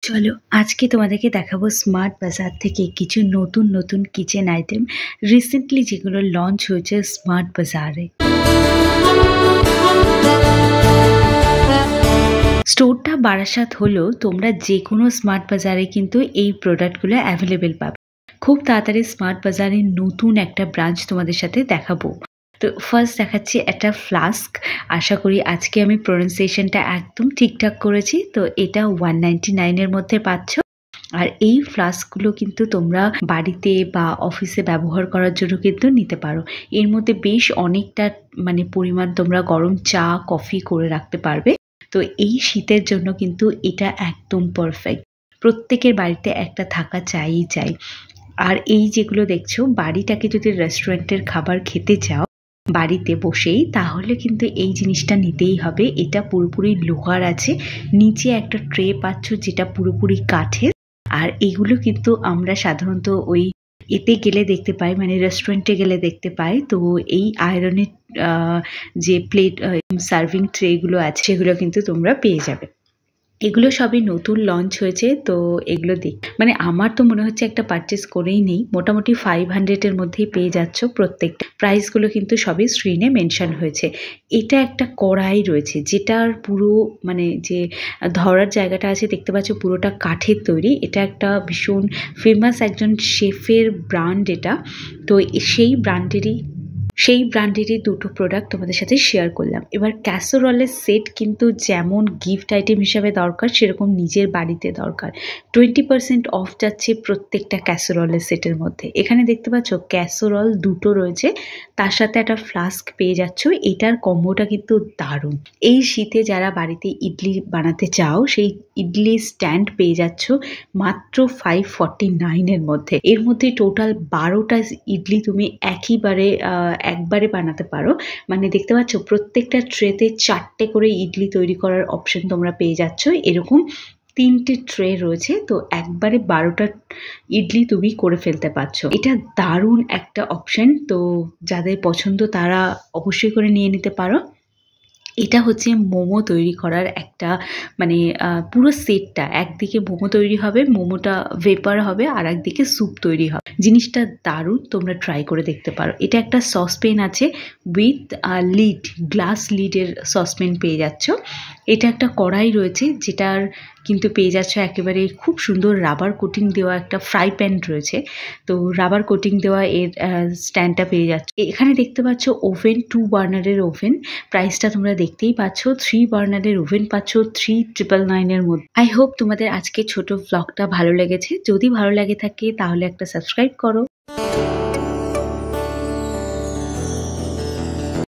চলো আজকে তোমাদেরকে দেখাবো স্মার্ট বাজার থেকে কিছু নতুন নতুন কিচেন আইটেম রিসেন্টলি যেগুলো লঞ্চ হয়েছে স্মার্ট বাজারে। স্টোরটা বারাসাত হলেও তোমরা যে কোনো স্মার্ট বাজারে কিন্তু এই প্রোডাক্টগুলো অ্যাভেলেবেল পাবে। খুব তাড়াতাড়ি স্মার্ট বাজারের নতুন একটা ব্রাঞ্চ তোমাদের সাথে দেখাবো। তো ফার্স্ট দেখাচ্ছি একটা ফ্লাস্ক। আশা করি আজকে আমি প্রোনাউন্সিয়েশনটা একদম ঠিকঠাক করেছি। তো এটা 199 এর মধ্যে পাচ্ছ। আর এই ফ্লাস্কগুলো কিন্তু তোমরা বাড়িতে বা অফিসে ব্যবহার করার জন্য কিন্তু নিতে পারো। এর মধ্যে বেশ অনেকটা পরিমাণ তোমরা গরম চা কফি করে রাখতে পারবে। তো এই শীতের জন্য কিন্তু এটা একদম পারফেক্ট। প্রত্যেকের বাড়িতে একটা থাকা চাই। আর এই যেগুলো দেখছো, বাড়িটাকে যদি রেস্টুরেন্টের খাবার খেতে চাও বাড়িতে বসেই, তাহলে কিন্তু এই জিনিসটা নিতেই হবে। এটা পুরোপুরি লোহার আছে, নিচে একটা ট্রে পাচ্ছ যেটা পুরোপুরি কাঠের। আর এগুলো কিন্তু আমরা সাধারণত ওই এতে গেলে দেখতে পাই, রেস্টুরেন্টে গেলে দেখতে পাই। তো এই আয়রনের যে প্লেট সার্ভিং ট্রেগুলো আছে সেগুলো কিন্তু তোমরা পেয়ে যাবে। এগুলো সবই নতুন লঞ্চ হয়েছে। তো এগুলো আমার তো মনে হচ্ছে একটা পারচেস করেই নেই। মোটামুটি 500-এর মধ্যেই পেয়ে যাচ্ছ। প্রত্যেকটা প্রাইসগুলো কিন্তু সবই স্ক্রিনে মেনশন হয়েছে। এটা একটা কড়াই রয়েছে যেটার পুরো যে ধরার জায়গাটা আছে দেখতে পাচ্ছ পুরোটা কাঠের তৈরি। এটা একটা ভীষণ ফেমাস একজন শেফের ব্র্যান্ড এটা। তো সেই ব্র্যান্ডেরই দুটো প্রোডাক্ট তোমাদের সাথে শেয়ার করলাম। এবার ক্যাসেরোলের সেট কিন্তু যেমন গিফট আইটেম হিসাবে দরকার, সেরকম নিজের বাড়িতে দরকার। 20% অফ যাচ্ছে প্রত্যেকটা ক্যাসেরোলের সেটের মধ্যে। এখানে দেখতে পাচ্ছ ক্যাসেরোল দুটো রয়েছে, তার সাথে একটা ফ্লাস্ক পেয়ে যাচ্ছ। এটার কম্বোটা কিন্তু দারুণ। এই শীতে যারা বাড়িতে ইডলি বানাতে চাও, সেই ইডলি স্ট্যান্ড পেয়ে যাচ্ছ মাত্র 549-এর মধ্যে। এর মধ্যে টোটাল 12টা ইডলি তুমি একবারে বানাতে পারো। দেখতে পাচ্ছ প্রত্যেকটা ট্রেতে 4টে করে ইডলি তৈরি করার অপশন তোমরা পেয়ে যাচ্ছ। এরকম 3টে ট্রে রয়েছে, তো একবারে 12টা ইডলি তুমি করে ফেলতে পারছো। এটা দারুণ একটা অপশন। তো যাদের পছন্দ তারা অবশ্যই করে নিয়ে নিতে পারো। এটা হচ্ছে মোমো তৈরি করার একটা পুরো সেটটা। একদিকে মোমো তৈরি হবে, মোমোটা ভেপার হবে, আর একদিকে স্যুপ তৈরি হবে। জিনিসটা দারুণ, তোমরা ট্রাই করে দেখতে পারো। এটা একটা সসপেন আছে উইথ লিড, গ্লাস লিডের সসপেন পেয়ে যাচ্ছ। এটা একটা কড়াই রয়েছে যেটার কিন্তু পেয়ে যাচ্ছ একেবারে খুব সুন্দর রাবার কোটিং দেওয়া একটা ফ্রাই প্যান রয়েছে। তো রাবার কোটিং দেওয়া এর স্ট্যান্ডটা পেয়ে যাচ্ছে। এখানে দেখতে পাচ্ছ ওভেন, 2 বার্নারের ওভেন। প্রাইসটা তোমরা দেখতেই পাচ্ছ। 3 বার্নারের ওভেন পাচ্ছ 3999-এর মধ্যে। আই হোপ তোমাদের আজকে ছোট ব্লগটা ভালো লেগেছে। যদি ভালো লাগে থাকে তাহলে একটা সাবস্ক্রাইব করো।